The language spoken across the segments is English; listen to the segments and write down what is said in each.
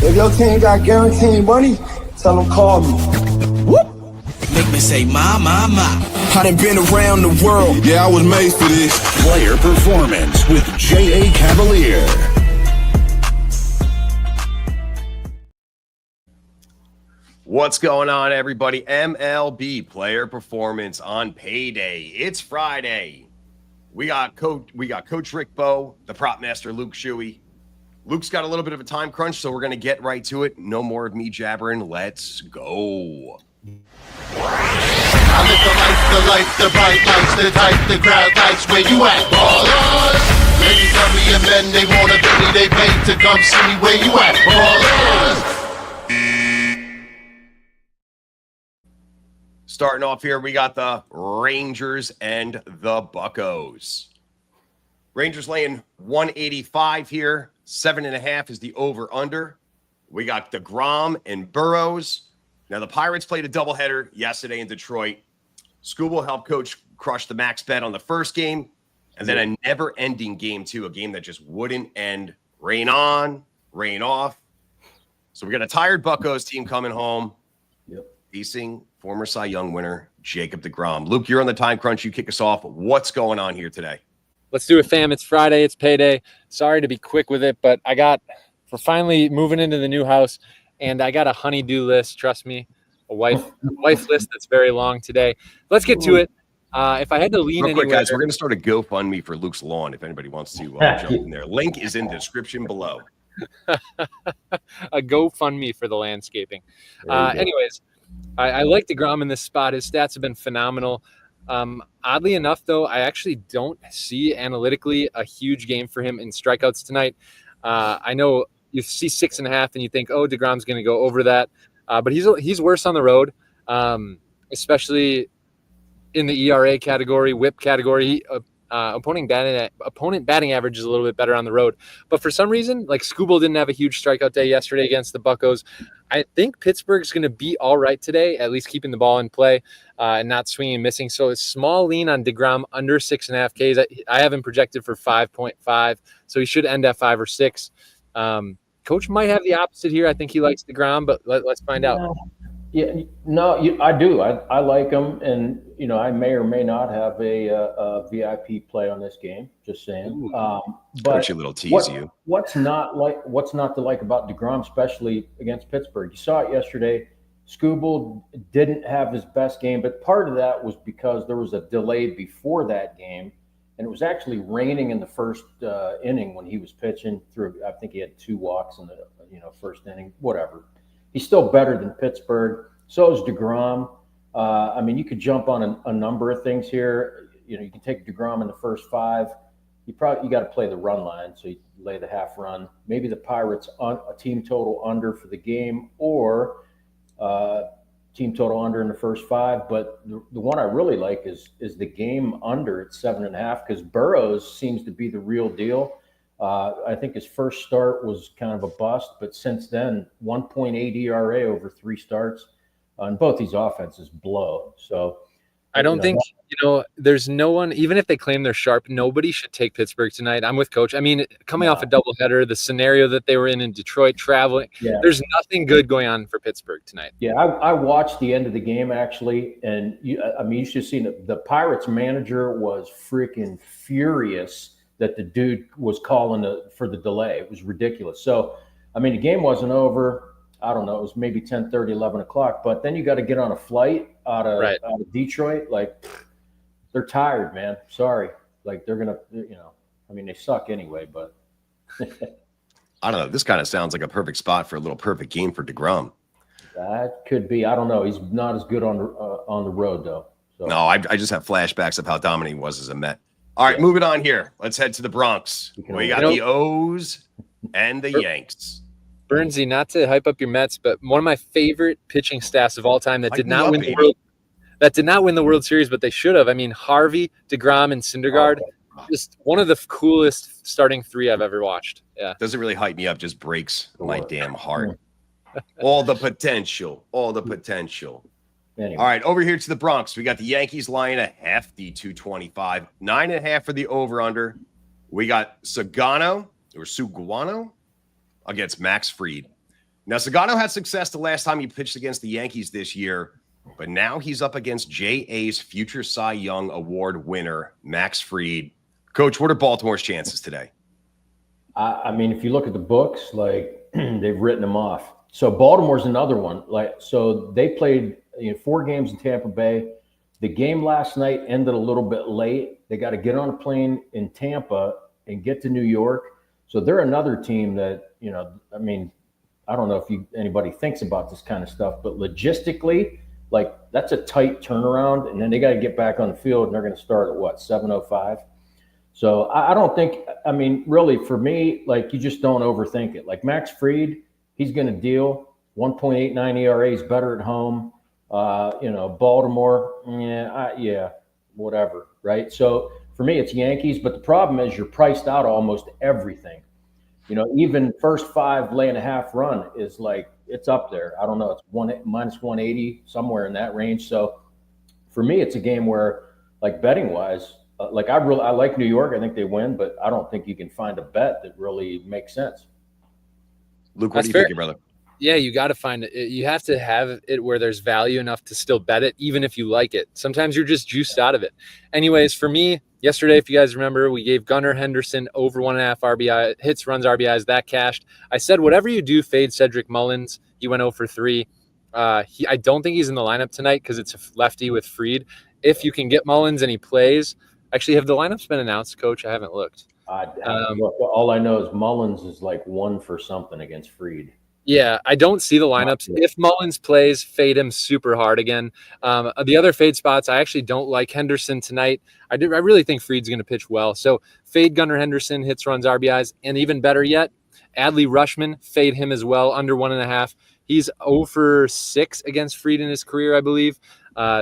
If your team got guaranteed money, tell them call me. Whoop. Make me say, my. I done been around the world. Yeah, I was made for this. Player Performance with J.A. Cavalier. What's going on, everybody? MLB Player Performance on payday. It's Friday. We got Coach Rick Bowe, the prop master Luke Shuey. Luke's got a little bit of a time crunch, so we're going to get right to it. No more of me jabbering. Let's go. I live the bright lights, the type, the crowd lights. Where you at, ballers? Ladies love me and men, they want a penny, they pay to come see me. Where you at, ballers? Starting off here, we got the Rangers and the Buccos. Rangers laying 185 here. 7.5 is the over-under. We got DeGrom and Burrows. Now, the Pirates played a doubleheader yesterday in Detroit. Scooble helped Coach crush the Max Bet on the first game, and then a never-ending game, too, a game that just wouldn't end. Rain on, rain off. So we got a tired Buccos team coming home. Facing former Cy Young winner Jacob DeGrom. Luke, you're on the time crunch. You kick us off. What's going on here today? Let's do it, fam. It's Friday. It's payday. Sorry to be quick with it, but we're finally moving into the new house, and I got a honey-do list. Trust me, a wife list that's very long today. Let's get to it. If I had to lean real quick, anywhere, guys, we're going to start a GoFundMe for Luke's lawn. If anybody wants to jump in there, link is in the description below. A GoFundMe for the landscaping. Anyways, I like DeGrom in this spot. His stats have been phenomenal. Oddly enough, though, I actually don't see analytically a huge game for him in strikeouts tonight. I know you see 6.5 and you think, oh, DeGrom's going to go over that. But he's worse on the road, especially in the ERA category, WHIP category. Opponent batting average is a little bit better on the road. But for some reason, like Scooble didn't have a huge strikeout day yesterday against the Buccos. I think Pittsburgh's going to be all right today, at least keeping the ball in play and not swinging and missing. So a small lean on DeGrom under 6.5 Ks. I have him projected for 5.5, so he should end at 5 or 6. Coach might have the opposite here. I think he likes DeGrom, but let's find out. I do. I like him, and I may or may not have a VIP play on this game. Just saying. But a little tease you. What's not to like about DeGrom, especially against Pittsburgh? You saw it yesterday. Scooble didn't have his best game, but part of that was because there was a delay before that game, and it was actually raining in the first inning when he was pitching through. I think he had 2 walks in the first inning. Whatever. He's still better than Pittsburgh. So is DeGrom. You could jump on a number of things here. You can take DeGrom in the first 5. You got to play the run line, so you lay the half run. Maybe the Pirates on a team total under for the game, or team total under in the first 5. But the one I really like is the game under at 7.5, because Burrows seems to be the real deal. I think his first start was kind of a bust, but since then, 1.8 ERA over 3 starts, and both these offenses blow. So I don't think, there's no one, even if they claim they're sharp, nobody should take Pittsburgh tonight. I'm with Coach. Coming off a doubleheader, the scenario that they were in Detroit, traveling, there's nothing good going on for Pittsburgh tonight. Yeah, I watched the end of the game, actually, and you should have seen it. The Pirates manager was freaking furious that the dude was calling for the delay. It was ridiculous. So, the game wasn't over. I don't know. It was maybe 10:30, 11 o'clock. But then you got to get on a flight out of Detroit. Like, they're tired, man. Sorry. Like, they're going to, they suck anyway. But I don't know. This kind of sounds like a perfect spot for a little perfect game for DeGrom. That could be. I don't know. He's not as good on the road, though. So. No, I just have flashbacks of how dominant he was as a Met. All right, moving on here. Let's head to the Bronx. We got the O's and the Yanks. Burnsy, not to hype up your Mets, but one of my favorite pitching staffs of all time that did not win the World Series, but they should have. Harvey, DeGrom, and Syndergaard, just one of the coolest starting 3 I've ever watched. Yeah, doesn't really hype me up, just breaks my damn heart. All the potential. Anyway. All right, over here to the Bronx. We got the Yankees lying a hefty 225, 9.5 for the over/under. We got Sugano against Max Fried. Now, Sagano had success the last time he pitched against the Yankees this year, but now he's up against J.A.'s future Cy Young Award winner, Max Fried. Coach, what are Baltimore's chances today? I mean, if you look at the books, like they've written them off. So Baltimore's another one. So they played 4 games in Tampa Bay. The game last night ended a little bit late. They got to get on a plane in Tampa and get to New York. So they're another team that, I mean, I don't know if anybody thinks about this kind of stuff, but logistically, like that's a tight turnaround. And then they got to get back on the field and they're going to start at 7:05. So I don't think, I mean, really for me, like you just don't overthink it. Like Max Fried, he's going to deal. 1.89 ERA is better at home. Baltimore, whatever, right? So for me, it's Yankees. But the problem is you're priced out almost everything. Even first 5 lay-and-a-half run is like, it's up there. I don't know. It's minus 180, somewhere in that range. So for me, it's a game where, like betting-wise, I like New York. I think they win, but I don't think you can find a bet that really makes sense. Luke, what do you think, brother? Yeah, you got to find it. You have to have it where there's value enough to still bet it, even if you like it. Sometimes you're just juiced out of it. Anyways, for me, yesterday, if you guys remember, we gave Gunnar Henderson over 1.5 RBI, hits, runs, RBIs. That cashed. I said, whatever you do, fade Cedric Mullins. He went 0 for 3. I don't think he's in the lineup tonight because it's a lefty with Fried. If you can get Mullins and he plays, actually, have the lineups been announced, Coach? I haven't looked. All I know is Mullins is like 1 for something against Fried. Yeah, I don't see the lineups. If Mullins plays, fade him super hard again. The other fade spots, I actually don't like Henderson tonight. I really think Fried's going to pitch well. So fade Gunnar Henderson, hits, runs, RBIs, and even better yet, Adley Rutschman, fade him as well, under 1.5. He's 0 for 6 against Fried in his career, I believe.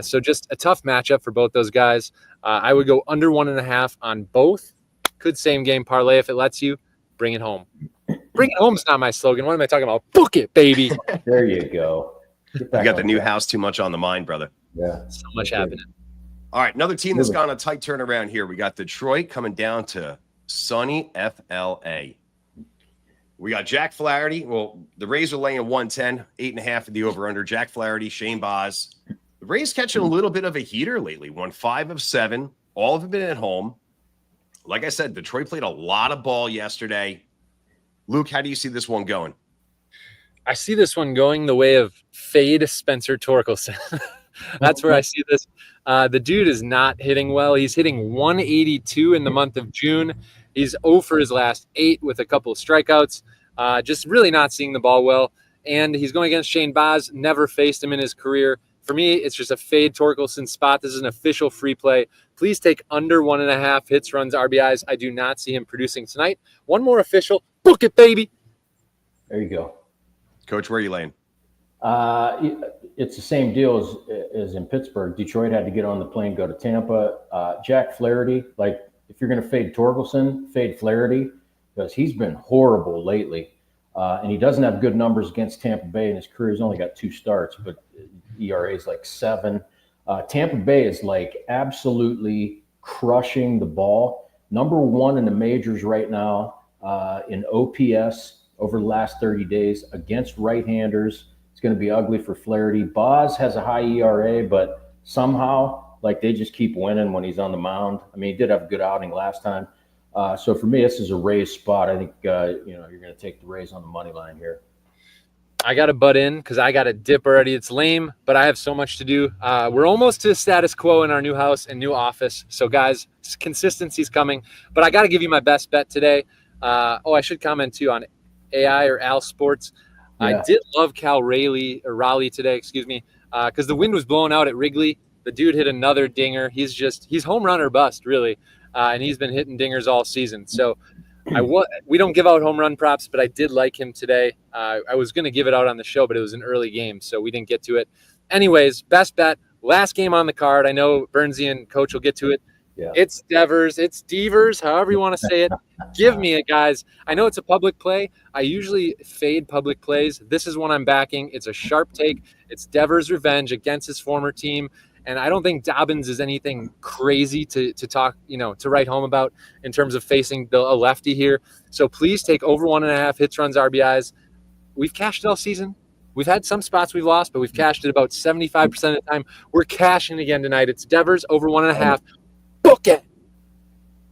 So just a tough matchup for both those guys. I would go under 1.5 on both. Could same game parlay if it lets you. Bring it home. Bring it home is not my slogan. What am I talking about? Book it, baby. There you go. You got the new house too much on the mind, brother. Yeah. So much happening. All right, another team that's gone a tight turnaround here. We got Detroit coming down to sunny FLA. We got Jack Flaherty. Well, the Rays are laying 110, 8.5 in the over-under. Jack Flaherty, Shane Baz. The Rays catching a little bit of a heater lately. Won 5 of 7. All of them been at home. Like I said, Detroit played a lot of ball yesterday. Luke, how do you see this one going? I see this one going the way of fade Spencer Torkelson. That's where I see this. The dude is not hitting well. He's hitting 182 in the month of June. He's 0 for his last 8 with a couple of strikeouts. Just really not seeing the ball well. And he's going against Shane Baz. Never faced him in his career. For me, it's just a fade Torkelson spot. This is an official free play. Please take under 1.5 hits, runs, RBIs. I do not see him producing tonight. One more official. Book it, baby. There you go. Coach, where are you laying? It's the same deal as in Pittsburgh. Detroit had to get on the plane, go to Tampa. Jack Flaherty, like if you're going to fade Torkelson, fade Flaherty because he's been horrible lately. And he doesn't have good numbers against Tampa Bay in his career. He's only got 2 starts, but ERA is like 7. Tampa Bay is like absolutely crushing the ball. Number 1 in the majors right now in OPS over the last 30 days against right-handers. It's going to be ugly for Flaherty. Baz has a high ERA, but somehow, like they just keep winning when he's on the mound. I mean, he did have a good outing last time. So for me, this is a Rays spot. I think you're going to take the Rays on the money line here. I got to butt in because I got to dip already. It's lame, but I have so much to do. We're almost to status quo in our new house and new office. So, guys, consistency's coming. But I got to give you my best bet today. I should comment, too, on AI or Al Sports. Yeah. I did love Cal Raleigh today, because the wind was blowing out at Wrigley. The dude hit another dinger. He's home run or bust, really. And he's been hitting dingers all season. So we don't give out home run props, but I did like him today. I was going to give it out on the show, but it was an early game, so we didn't get to it. Anyways, best bet, last game on the card. I know Bernsey and Coach will get to it. Yeah. It's Devers. It's Devers, however you want to say it. Give me it, guys. I know it's a public play. I usually fade public plays. This is one I'm backing. It's a sharp take. It's Devers' revenge against his former team. And I don't think Dobbins is anything crazy to talk, to write home about in terms of facing a lefty here. So please take over 1.5 hits, runs, RBIs. we've cashed it all season. We've had some spots we've lost, but we've cashed it about 75% of the time. We're cashing again tonight. It's Devers over 1.5. Book it.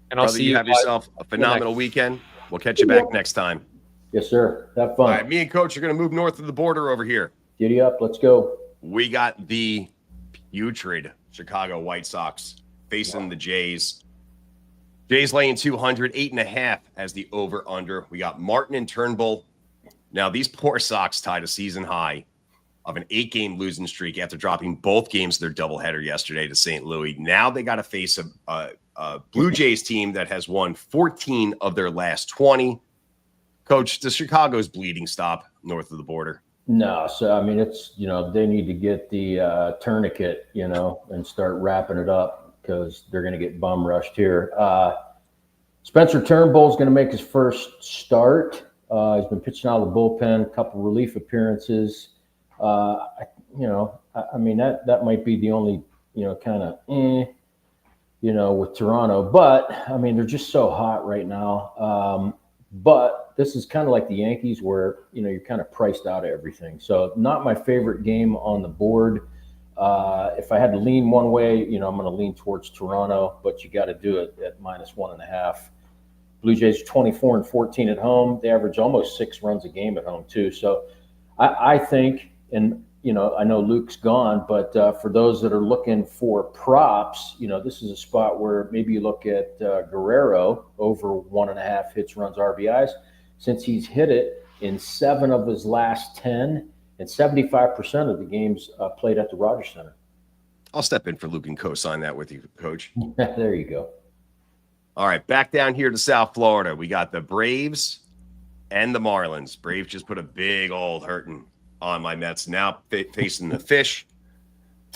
And I'll see you. Have yourself a phenomenal weekend. We'll catch you back next time. Yes, sir. Have fun. All right, me and Coach are going to move north of the border over here. Giddy up. Let's go. We got the putrid Chicago White Sox facing the Jays. Jays laying 200, 8.5 as the over-under. We got Martin and Turnbull. Now, these poor Sox tied a season high of an 8-game losing streak after dropping both games of their doubleheader yesterday to St. Louis. Now they got to face a Blue Jays team that has won 14 of their last 20. Coach, does Chicago's bleeding stop north of the border? No. So, I mean, it's, they need to get the tourniquet, and start wrapping it up because they're going to get bum rushed here. Spencer Turnbull's going to make his first start. He's been pitching out of the bullpen, a couple relief appearances. I mean, that might be the only, kind of, with Toronto. But, I mean, they're just so hot right now. But this is kind of like the Yankees where, you're kind of priced out of everything. So not my favorite game on the board. If I had to lean one way, I'm going to lean towards Toronto, but you got to do it at -1.5. Blue Jays 24-14 at home. They average almost 6 runs a game at home too. So I think, and I know Luke's gone, but for those that are looking for props, this is a spot where maybe you look at Guerrero over 1.5 hits, runs, RBIs, since he's hit it in 7 of his last 10, and 75% of the games played at the Rogers Center. I'll step in for Luke and co-sign that with you, Coach. There you go. All right, back down here to South Florida. We got the Braves and the Marlins. Braves just put a big old hurting on my Mets. Now facing the Fish.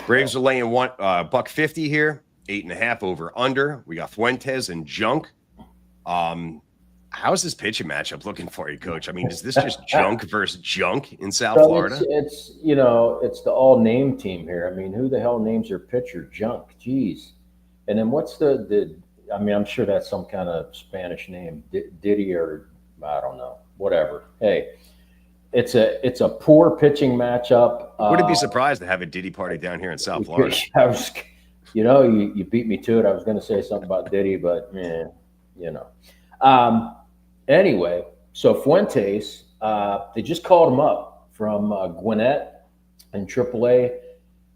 Braves are laying $1.50 here, 8.5 over under. We got Fuentes and Junk. How's this pitching matchup looking for you, Coach? I mean, is this just Junk versus Junk in South Florida? It's it's the all-name team here. I mean, who the hell names their pitcher Junk? Jeez. And then what's the I mean, I'm sure that's some kind of Spanish name, Diddy, or I don't know, whatever. Hey, it's a poor pitching matchup. Wouldn't be surprised to have a Diddy party down here in South Florida. I was, you beat me to it. I was going to say something about Diddy, but anyway, so Fuentes, they just called him up from Gwinnett in AAA.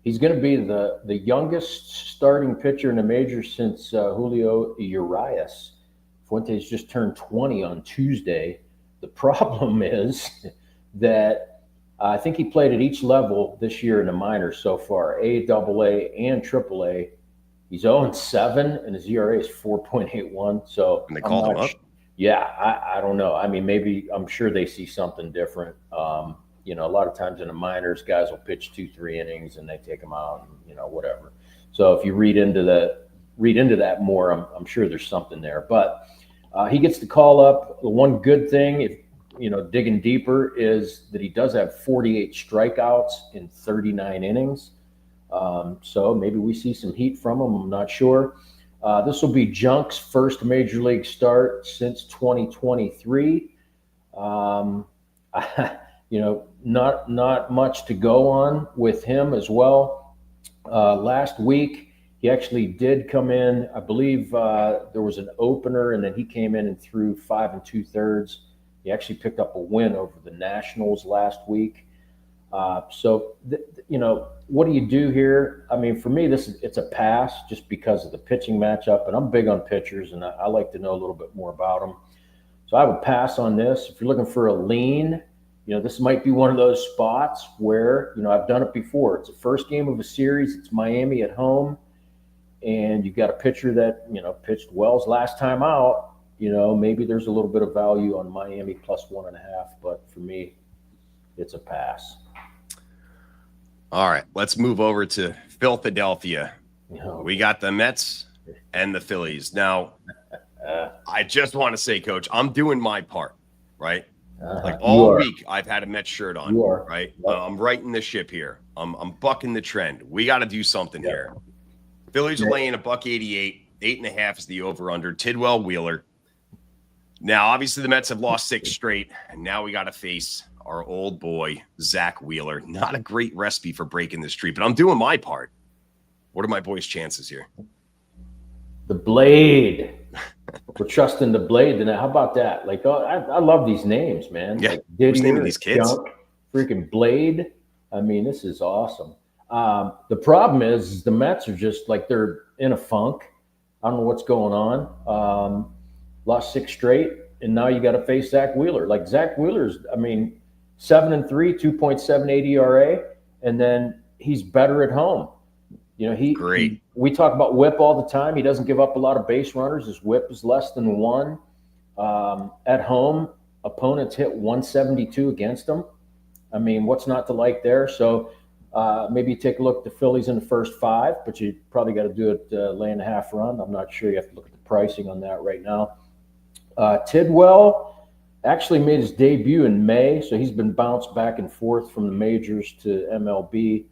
He's going to be the youngest starting pitcher in the major since Julio Urias. Fuentes just turned 20 on Tuesday. The problem is that I think he played at each level this year in the minors so far, A, AA, and AAA. He's 0-7, and his ERA is 4.81. So and they called him up? Yeah, I don't know. I mean, maybe I'm sure they see something different. A lot of times in the minors, guys will pitch 2-3 innings and they take them out, and, whatever. So if you read into that more, I'm sure there's something there. But he gets the call up. The one good thing, if digging deeper, is that he does have 48 strikeouts in 39 innings. So maybe we see some heat from him. I'm not sure. This will be Junk's first major league start since 2023. Not much to go on with him as well. Last week, he actually did come in. I believe there was an opener, and then he came in and threw 5 2/3. He actually picked up a win over the Nationals last week. So what do you do here? I mean, for me, it's a pass just because of the pitching matchup, and I'm big on pitchers, and I like to know a little bit more about them. So I would pass on this. If you're looking for a lean, this might be one of those spots where, I've done it before. It's the first game of a series. It's Miami at home, and you've got a pitcher that, pitched Wells last time out. Maybe there's a little bit of value on Miami +1.5, but for me, it's a pass. All right, let's move over to Philadelphia. We got the Mets and the Phillies. Now, I just want to say, Coach, I'm doing my part, right? Like all week, I've had a Mets shirt on, right? Yep. I'm righting the ship here. I'm bucking the trend. We got to do something here. Phillies are laying $1.88. 8.5 is the over/under. Tidwell, Wheeler. Now, obviously, the Mets have lost 6 straight, and now we got to face our old boy, Zach Wheeler. Not a great recipe for breaking the streak, but I'm doing my part. What are my boys' chances here? The Blade. We're trusting the Blade tonight. How about that? Like, I love these names, man. Yeah, like who's naming these kids? Junk, freaking Blade. I mean, this is awesome. The problem is the Mets are just like they're in a funk. I don't know what's going on. Lost 6 straight, and now you got to face Zach Wheeler. Like Zach Wheeler's, 7-3, 2.78 ERA, and then he's better at home. Great. We talk about WHIP all the time. He doesn't give up a lot of base runners. His WHIP is less than 1. At home, opponents hit 172 against him. I mean, what's not to like there? So maybe you take a look at the Phillies in the first 5, but you probably got to do it laying a half run. I'm not sure. You have to look at the pricing on that right now. Tidwell actually made his debut in May, so he's been bounced back and forth from the majors to MLB.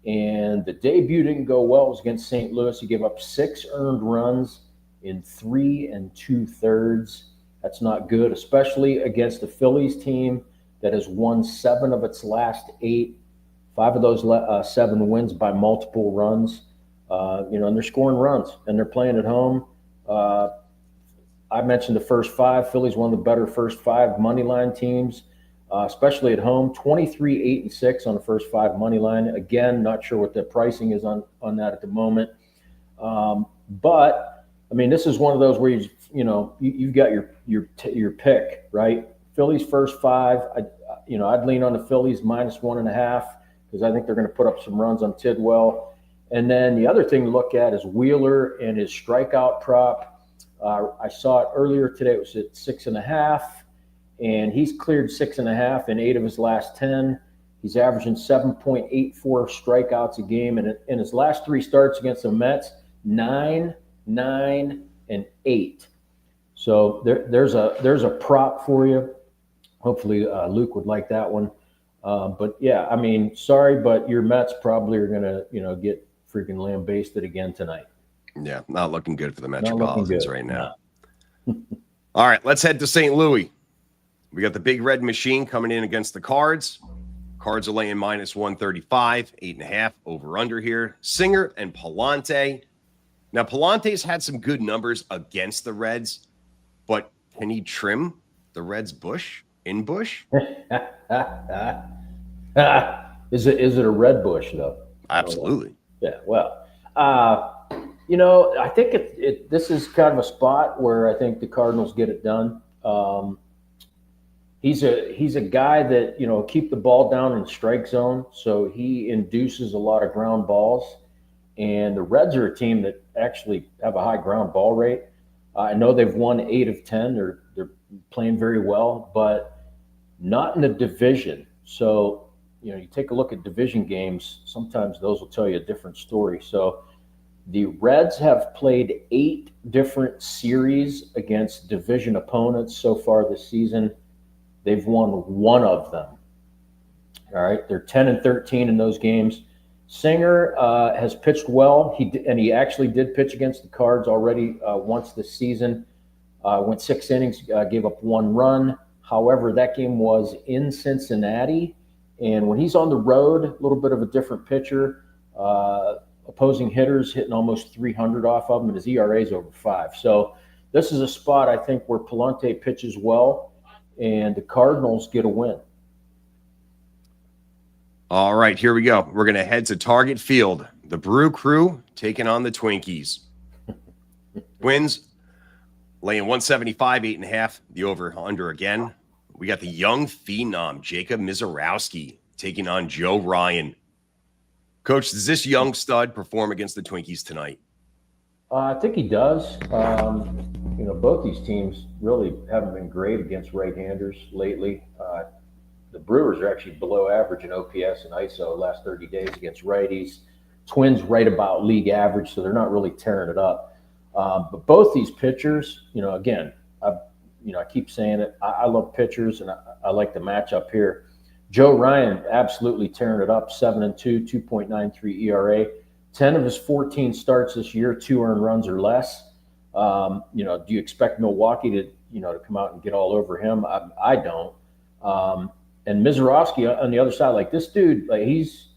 And the debut didn't go well. It was against St. Louis. He gave up 6 earned runs in 3 2/3. That's not good, especially against the Phillies team that has won 7 of its last 8. 5 of those 7 wins by multiple runs. And they're scoring runs, and they're playing at home. I mentioned the first 5. Phillies, one of the better first 5 money line teams. Especially at home, 23, 8-6 on the first 5 money line. Again, not sure what the pricing is on that at the moment. But this is one of those where you've got your pick, right? Phillies first 5. I'd lean on the Phillies -1.5 because I think they're going to put up some runs on Tidwell. And then the other thing to look at is Wheeler and his strikeout prop. I saw it earlier today. It was at 6.5. And he's cleared 6.5 in 8 of his last 10. He's averaging 7.84 strikeouts a game. And in his last 3 starts against the Mets, 9, 9, and 8. So there's a prop for you. Hopefully Luke would like that one. But yeah, sorry, but your Mets probably are going to, get freaking lambasted again tonight. Yeah, not looking good for the Metropolitans right now. All right, let's head to St. Louis. We got the Big Red Machine coming in against the Cards. Cards are laying -135, 8.5 over under here. Singer and Palante. Now, Palante's had some good numbers against the Reds, but can he trim the Reds' bush? Is it a red bush, though? Absolutely. Yeah, well, I think this is kind of a spot where I think the Cardinals get it done. He's a guy that, keep the ball down in strike zone, so he induces a lot of ground balls. And the Reds are a team that actually have a high ground ball rate. I know they've won 8 of 10. They're playing very well, but not in the division. So, you take a look at division games, sometimes those will tell you a different story. So the Reds have played 8 different series against division opponents so far this season. They've won 1 of them. All right, they're 10-13 in those games. Singer has pitched well. He actually did pitch against the Cards already once this season. Went 6 innings, gave up 1 run. However, that game was in Cincinnati, and when he's on the road, a little bit of a different pitcher. Opposing hitters hitting almost 300 off of him, and his ERA is over 5. So this is a spot I think where Palante pitches well, and the Cardinals get a win. All right, here we go. We're going to head to Target Field. The Brew Crew taking on the Twinkies. Twins laying 175, 8.5. The over-under again. We got the young phenom, Jacob Mizorowski, taking on Joe Ryan. Coach, does this young stud perform against the Twinkies tonight? I think he does. Both these teams really haven't been great against right-handers lately. The Brewers are actually below average in OPS and ISO last 30 days against righties. Twins right about league average, so they're not really tearing it up. But both these pitchers, again, I keep saying it. I love pitchers, and I like the matchup here. Joe Ryan absolutely tearing it up, 7-2, 2.93 ERA. 10 of his 14 starts this year, 2 earned runs or less. Do you expect Milwaukee to come out and get all over him? I don't. and Mizorowski on the other side, like this dude, like he's,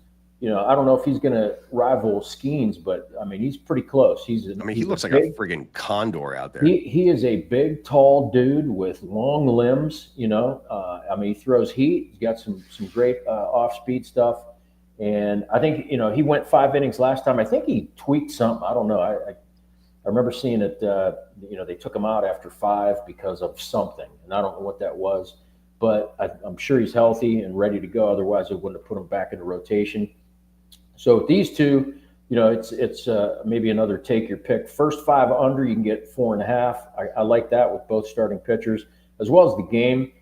I don't know if he's going to rival Skeens, but I mean, he's pretty close. He looks like a friggin' condor out there. He is a big, tall dude with long limbs, he throws heat. He's got some great off-speed stuff. And I think, he went 5 innings last time. I think he tweaked something. I don't know. I remember seeing it, they took him out after 5 because of something. And I don't know what that was. But I'm sure he's healthy and ready to go. Otherwise, it wouldn't have put him back into rotation. So with these two, it's maybe another take your pick. First 5 under, you can get 4.5. I like that with both starting pitchers, as well as the game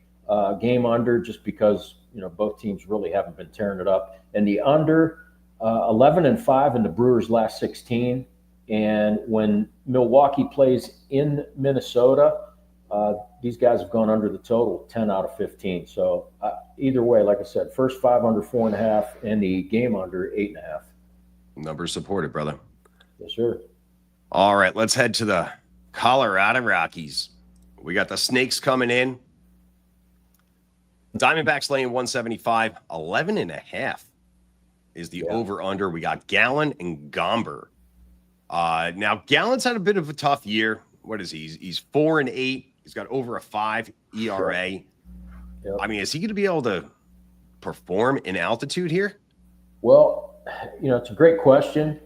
under, just because both teams really haven't been tearing it up. And the under 11-5 in the Brewers' last 16. And when Milwaukee plays in Minnesota, these guys have gone under the total 10 out of 15. So either way, like I said, first 5 under 4.5 and the game under 8.5. Numbers supported, brother. Yes, sir. All right, let's head to the Colorado Rockies. We got the Snakes coming in. Diamondbacks laying 175, 11.5 is the over-under. We got Gallen and Gomber. Now, Gallen's had a bit of a tough year. What is he? He's 4-8. He's got over a 5 ERA. Yep. I mean, is he going to be able to perform in altitude here? Well, it's a great question.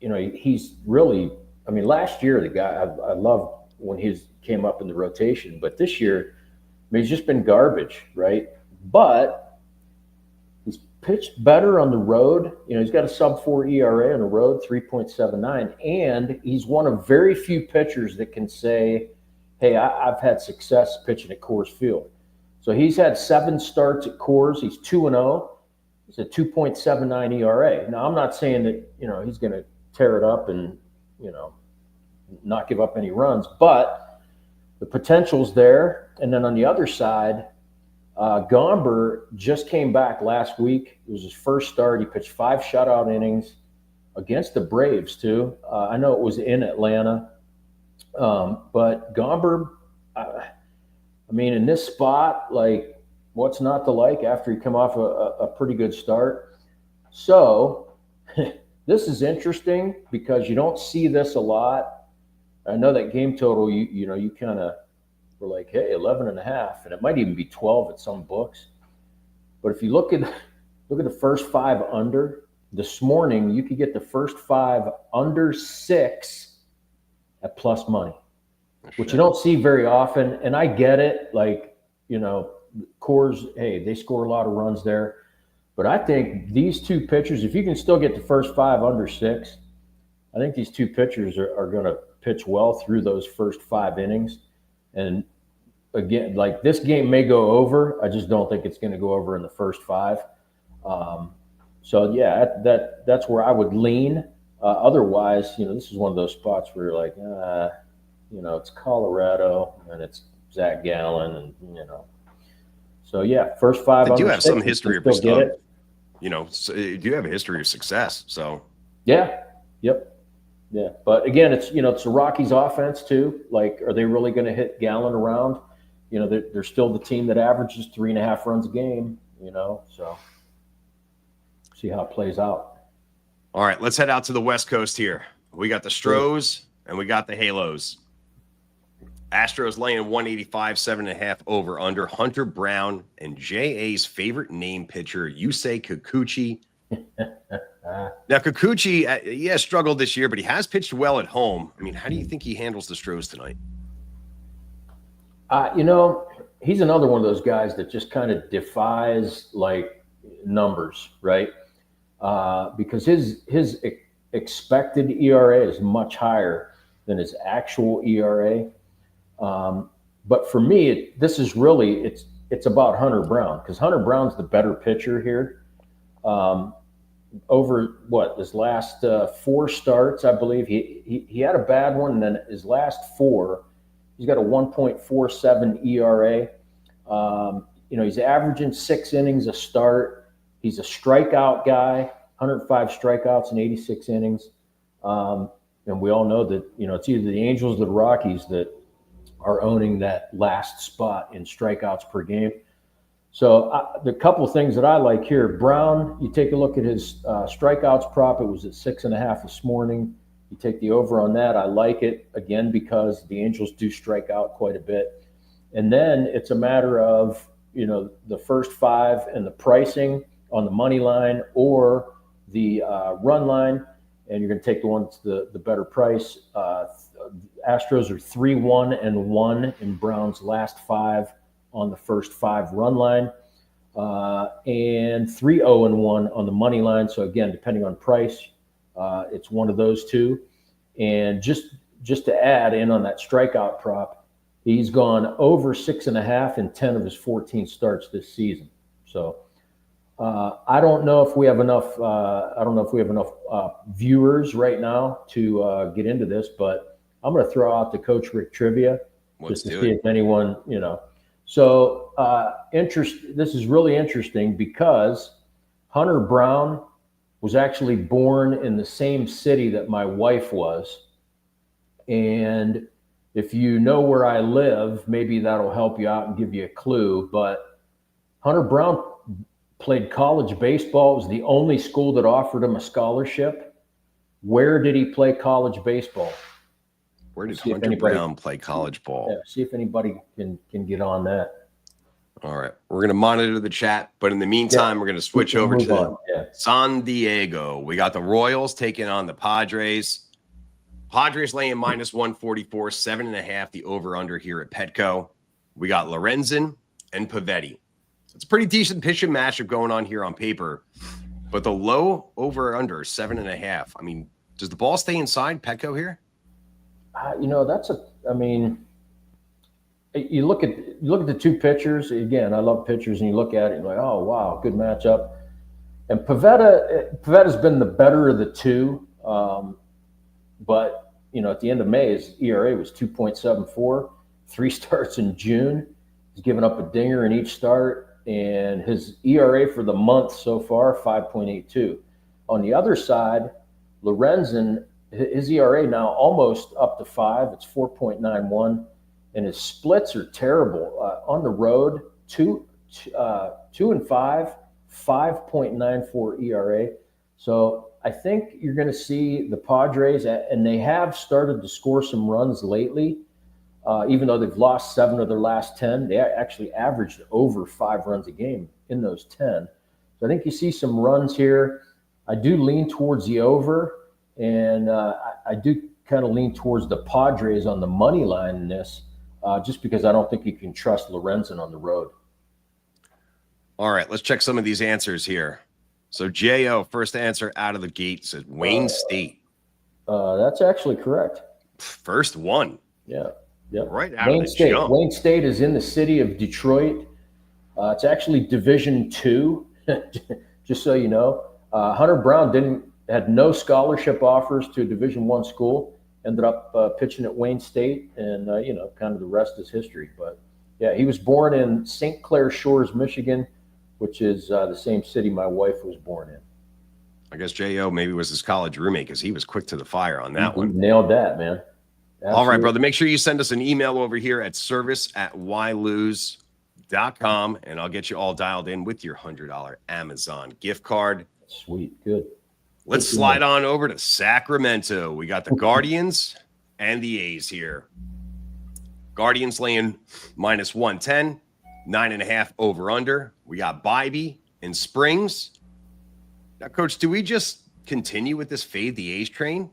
He's really, last year, the guy, I love when he came up in the rotation, but this year, he's just been garbage, right? But he's pitched better on the road. He's got a sub-4 ERA on the road, 3.79, and he's one of very few pitchers that can say, hey, I've had success pitching at Coors Field. So he's had 7 starts at Coors. He's 2-0. He's a 2.79 ERA. Now, I'm not saying that, he's going to tear it up and, not give up any runs, but the potential's there. And then on the other side, Gomber just came back last week. It was his first start. He pitched 5 shutout innings against the Braves, too. I know it was in Atlanta. But Gomber, in this spot, like, what's not to like after he come off a pretty good start? So this is interesting because you don't see this a lot. I know that game total, you kind of were like, hey, 11.5, and it might even be 12 at some books. But if you look at the first 5 under this morning, you could get the first 5 under 6 at plus money, which you don't see very often. And I get it, like, Coors, hey, they score a lot of runs there. But I think these two pitchers, if you can still get the first 5 under 6, I think these two pitchers are going to pitch well through those first 5 innings. And again, like, this game may go over. I just don't think it's going to go over in the first 5. So yeah, that's where I would lean. Otherwise, this is one of those spots where you're like, it's Colorado and it's Zach Gallen, and So yeah, first 5. They do have some history of stuff. Do have a history of success. So yeah, yep. Yeah, but again, it's it's the Rockies' offense too. Like, are they really going to hit Gallen around? They're still the team that averages 3.5 runs a game. So see how it plays out. All right, let's head out to the West Coast here. We got the Stros and we got the Halos. Astros laying 185, 7.5 over under. Hunter Brown and JA's favorite name pitcher, Yusei Kikuchi. Now, Kikuchi, struggled this year, but he has pitched well at home. How do you think he handles the Stros tonight? He's another one of those guys that just kind of defies, like, numbers, right? Because his expected ERA is much higher than his actual ERA. But for me, this is really, it's about Hunter Brown, because Hunter Brown's the better pitcher here. Over his last 4 starts, I believe he had a bad one, and then his last 4, he's got a 1.47 ERA. He's averaging 6 innings a start. He's a strikeout guy, 105 strikeouts in 86 innings. And we all know that, it's either the Angels or the Rockies that are owning that last spot in strikeouts per game. So the couple things that I like here, Brown, you take a look at his strikeouts prop. It was at 6.5 this morning. You take the over on that. I like it, again, because the Angels do strike out quite a bit. And then it's a matter of, the first 5 and the pricing on the money line or the run line, and you're going to take the one that's the better price. Astros are 3-1-1 in Brown's last 5 on the first 5 run line, and 3-0-1 on the money line. So again, depending on price, it's one of those two. And just to add in on that strikeout prop, he's gone over 6.5 in 10 of his 14 starts this season. So I don't know if we have enough. Viewers right now to get into this, but I'm going to throw out the Coach Rick trivia just to see if anyone, So this is really interesting because Hunter Brown was actually born in the same city that my wife was. And if you know where I live, maybe that'll help you out and give you a clue. But Hunter Brown played college baseball. It was the only school that offered him a scholarship. Where did he play college baseball? Where did Hunter Brown play college ball? Yeah, see if anybody can get on that. All right. We're going to monitor the chat, but in the meantime, we're going to switch over to San Diego. We got the Royals taking on the Padres. Padres laying -144, 7.5, the over-under here at Petco. We got Lorenzen and Pavetti. It's a pretty decent pitching matchup going on here on paper, but the low over-under 7.5. I mean, does the ball stay inside Petco here? You look at the two pitchers. Again, I love pitchers, and you look at it and you're like, oh wow, good matchup. And Pavetta's been the better of the two, but at the end of May, his ERA was 2.74. 3 starts in June. He's given up a dinger in each start, and his ERA for the month so far 5.82. On the other side, Lorenzen, his ERA now almost up to 5. It's 4.91. And his splits are terrible. On the road, 2 and 5, 5.94 ERA. So I think you're going to see the Padres, and they have started to score some runs lately. Even though they've lost 7 of their last 10, they actually averaged over 5 runs a game in those 10. So I think you see some runs here. I do lean towards the over, and I do kind of lean towards the Padres on the money line in this. Just because I don't think you can trust Lorenzen on the road. All right, let's check some of these answers here. So J.O., first answer out of the gate, says Wayne State. That's actually correct. First one. Yeah. Right out of the jump. Wayne State is in the city of Detroit. It's actually Division II, just so you know. Hunter Brown had no scholarship offers to a Division I school. Ended up pitching at Wayne State, and, kind of the rest is history. But, yeah, he was born in St. Clair Shores, Michigan, which is the same city my wife was born in. I guess J.O. maybe was his college roommate because he was quick to the fire on that one. Nailed that, man. Absolutely. All right, brother. Make sure you send us an email over here at service@ylose.com, and I'll get you all dialed in with your $100 Amazon gift card. Sweet. Good. Let's slide on over to Sacramento. We got the Guardians and the A's here. Guardians laying -110, 9.5 over under. We got Bybee and Springs. Now, Coach, do we just continue with this fade the A's train?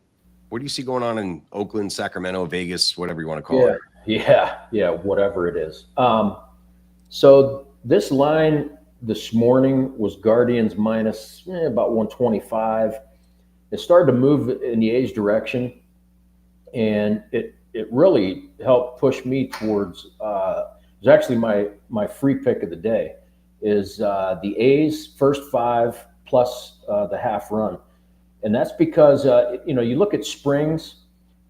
What do you see going on in Oakland, Sacramento, Vegas, whatever you want to call it? Yeah, whatever it is. So this line this morning was Guardians minus about 125. It started to move in the A's direction, and it really helped push me towards it was actually my free pick of the day is the A's first 5 plus the half run. And that's because you look at Springs,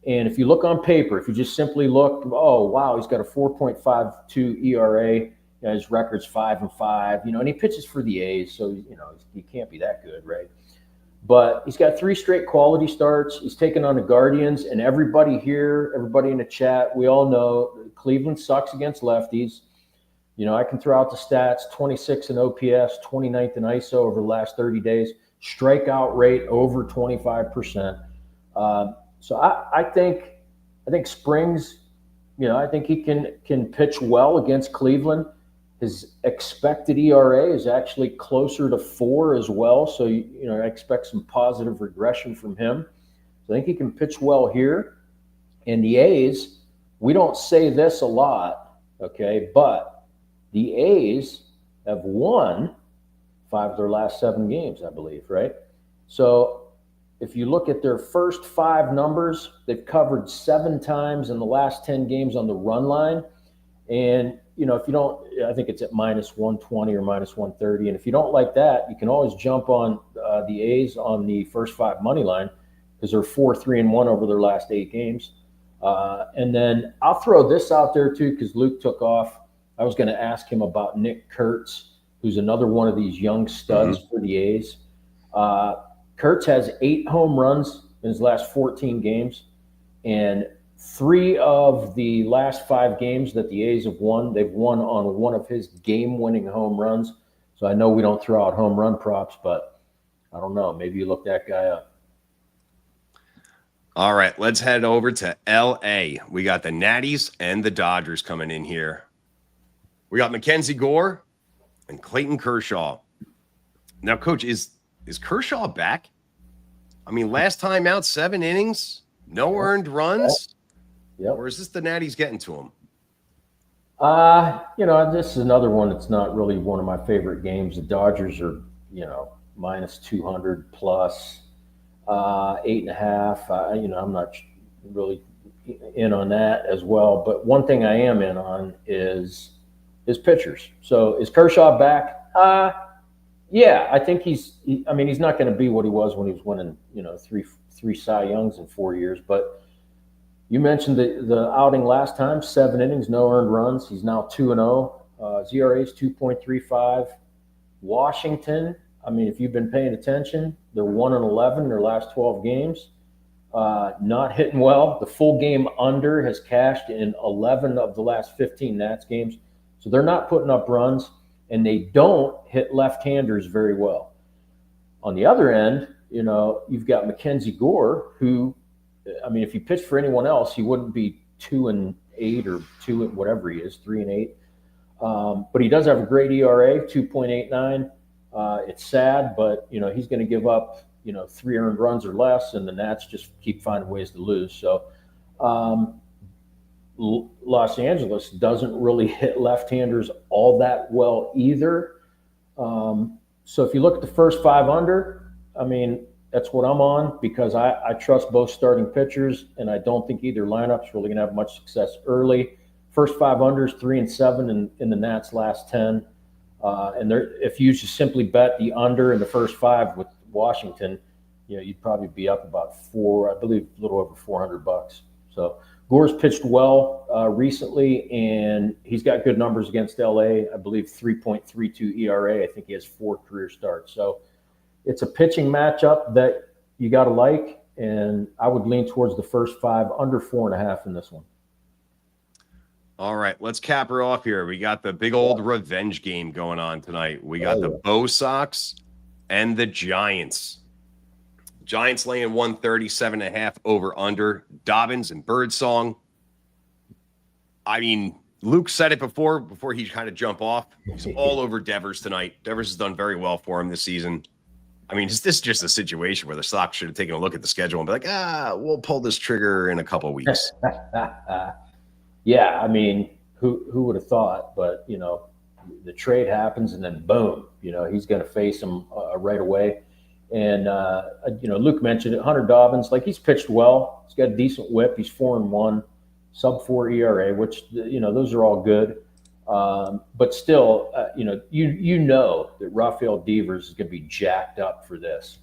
and if you look on paper, if you just simply look, oh wow, he's got a 4.52 ERA. His record's 5-5, and he pitches for the A's, so he can't be that good, right? But he's got 3 straight quality starts. He's taken on the Guardians, and everybody here, everybody in the chat, we all know Cleveland sucks against lefties. I can throw out the stats: 26 in OPS, 29th in ISO over the last 30 days, strikeout rate over 25%. So I think Springs, I think he can pitch well against Cleveland. His expected ERA is actually closer to 4 as well. So, I expect some positive regression from him. So I think he can pitch well here. And the A's, we don't say this a lot, okay, but the A's have won 5 of their last 7 games, I believe, right? So if you look at their first 5 numbers, they've covered 7 times in the last 10 games on the run line. And, if you don't, I think it's at -120 or -130. And if you don't like that, you can always jump on the A's on the first 5 money line because they're 4-3-1 over their last 8 games. And then I'll throw this out there too because Luke took off. I was going to ask him about Nick Kurtz, who's another one of these young studs for the A's. Kurtz has 8 home runs in his last 14 games, and 3 of the last 5 games that the A's have won, they've won on one of his game-winning home runs. So I know we don't throw out home run props, but I don't know. Maybe you look that guy up. All right, let's head over to L.A. We got the Natties and the Dodgers coming in here. We got Mackenzie Gore and Clayton Kershaw. Now, Coach, is Kershaw back? I mean, last time out, 7 innings, no earned runs. Yep. Or is this the Natties getting to him? This is another one that's not really one of my favorite games. The Dodgers are, -200 plus 8.5. I'm not really in on that as well. But one thing I am in on is pitchers. So is Kershaw back? Yeah, I think he's not going to be what he was when he was winning, 3 Cy Youngs in 4 years. But you mentioned the outing last time, 7 innings, no earned runs. He's now 2-0. His ERA is 2.35. Washington, if you've been paying attention, they're 1-11 in their last 12 games. Not hitting well. The full game under has cashed in 11 of the last 15 Nats games. So they're not putting up runs, and they don't hit left-handers very well. On the other end, you've got Mackenzie Gore, who, if he pitched for anyone else, he wouldn't be 2-8 or 2 whatever he is, 3-8. But he does have a great ERA, 2.89. It's sad, but he's going to give up 3 earned runs or less, and the Nats just keep finding ways to lose. So Los Angeles doesn't really hit left-handers all that well either. So if you look at the first 5 under, that's what I'm on because I trust both starting pitchers, and I don't think either lineup's really going to have much success early. First 5 unders, 3-7 in the Nats' last 10. And if you just simply bet the under in the first 5 with Washington, you'd probably be up about a little over $400. So Gore's pitched well recently, and he's got good numbers against LA. I believe 3.32 ERA. I think he has 4 career starts. So it's a pitching matchup that you got to like, and I would lean towards the first 5 under 4.5 in this one. All right, let's cap her off here. We got the big old revenge game going on tonight. We got the Bo Sox and the Giants. Giants laying 137.5 over under. Dobbins and Birdsong. Luke said it before he kind of jump off. He's all over Devers tonight. Devers has done very well for him this season. Is this just a situation where the Sox should have taken a look at the schedule and be like, we'll pull this trigger in a couple weeks? Yeah, who would have thought? But, the trade happens and then boom, he's going to face him right away. And, Luke mentioned it, Hunter Dobbins, he's pitched well. He's got a decent whip. He's 4-1, sub-4 ERA, which, those are all good. But still, you know that Rafael Devers is going to be jacked up for this.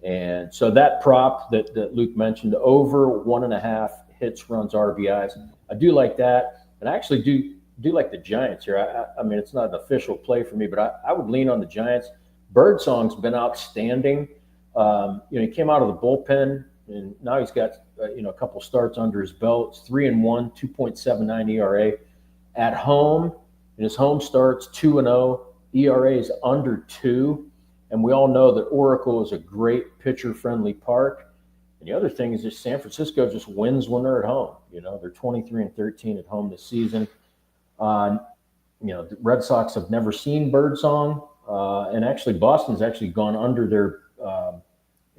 And so that prop that Luke mentioned, over 1.5 hits, runs, RBIs, I do like that. And I actually do like the Giants here. It's not an official play for me, but I would lean on the Giants. Birdsong's been outstanding. He came out of the bullpen, and now he's got a couple starts under his belt. It's 3-1, 2.79 ERA. At home, In his home starts, 2-0. ERA is under 2. And we all know that Oracle is a great pitcher-friendly park. And the other thing is just San Francisco just wins when they're at home. You know, they're 23-13 at home this season. You know, the Red Sox have never seen Birdsong. And actually, Boston's actually gone under their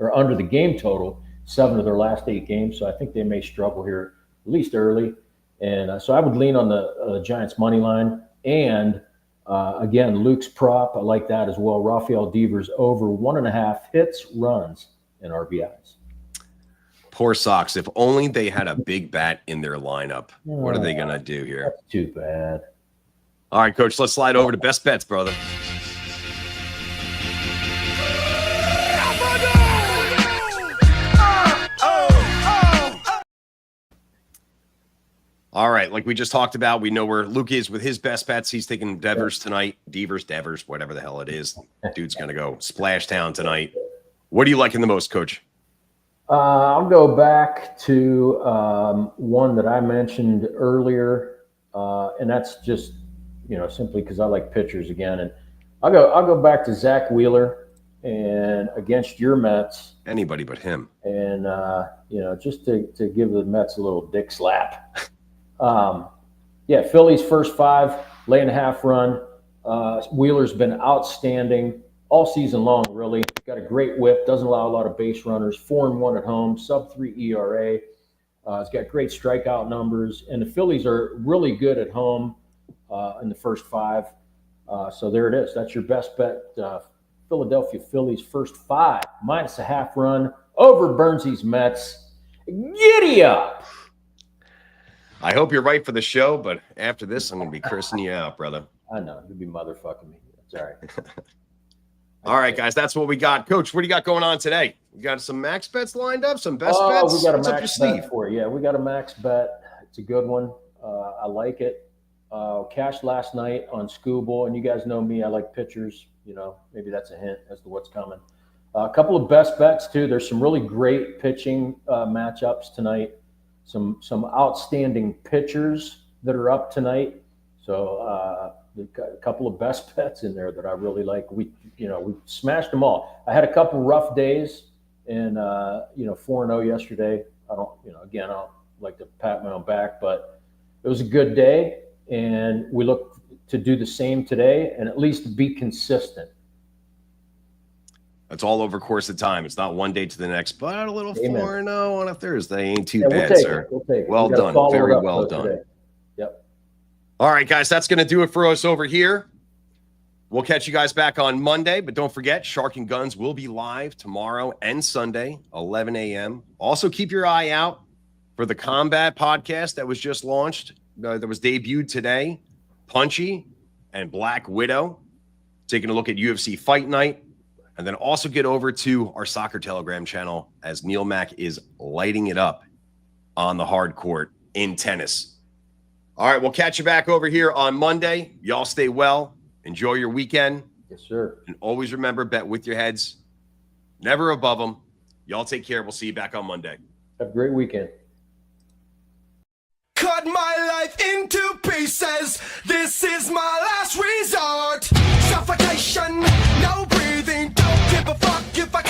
or under the game total 7 of their last 8 games. So I think they may struggle here at least early. And so I would lean on the Giants money line. And again, Luke's prop, I like that as well. Rafael Devers over 1.5 hits, runs, and RBIs. Poor Sox. If only they had a big bat in their lineup. What are they going to do here? That's too bad. All right, Coach, let's slide over to best bets, brother. All right, like we just talked about, we know where Luke is with his best bets. He's taking Devers tonight. Devers, whatever the hell it is. Dude's going to go Splash Town tonight. What are you liking the most, Coach? I'll go back to one that I mentioned earlier, and that's just, you know, simply because I like pitchers again. And I'll go back to Zach Wheeler and against your Mets. Anybody but him. And you know, just to give the Mets a little dick slap. Yeah, Phillies first 5, lay and a half run. Wheeler's been outstanding all season long, really. Got a great whip, doesn't allow a lot of base runners, 4-1 at home, sub-3 ERA. He's got great strikeout numbers, and the Phillies are really good at home in the first 5. So there it is. That's your best bet. Philadelphia Phillies first 5, minus a half run over Burnsy's Mets. Giddy up! I hope you're right for the show, but after this, I'm going to be cursing you out, brother. I know. You'll be motherfucking me. That's all right. All right, guys, that's what we got. Coach, what do you got going on today? We got some max bets lined up, some best bets? We got a What's max bet for you. Yeah, we got a max bet. It's a good one. I like it. Cashed last night on Scooble, and you guys know me. I like pitchers. You know, maybe that's a hint as to what's coming. A couple of best bets, too. There's some really great pitching matchups tonight. Some outstanding pitchers that are up tonight. So a couple of best bets in there that I really like. We smashed them all. I had a couple rough days, and 4-0 yesterday. I don't like to pat my own back, but it was a good day, and we look to do the same today, and at least be consistent. It's all over course of time. It's not one day to the next, but a little 4-0 on a Thursday ain't too bad, sir. We'll take it. Well done. Very well done. Today. Yep. All right, guys, that's going to do it for us over here. We'll catch you guys back on Monday, but don't forget, Shark and Guns will be live tomorrow and Sunday, 11 a.m. Also, keep your eye out for the Combat podcast that was just launched, that was debuted today, Punchy and Black Widow, taking a look at UFC Fight Night. And then also get over to our Soccer Telegram channel as Neil Mack is lighting it up on the hard court in tennis. All right, we'll catch you back over here on Monday. Y'all stay well. Enjoy your weekend. Yes, sir. And always remember, bet with your heads, never above them. Y'all take care. We'll see you back on Monday. Have a great weekend. Cut my life into pieces. This is my last resort. Suffocation, no breathing. Don't give a fuck if I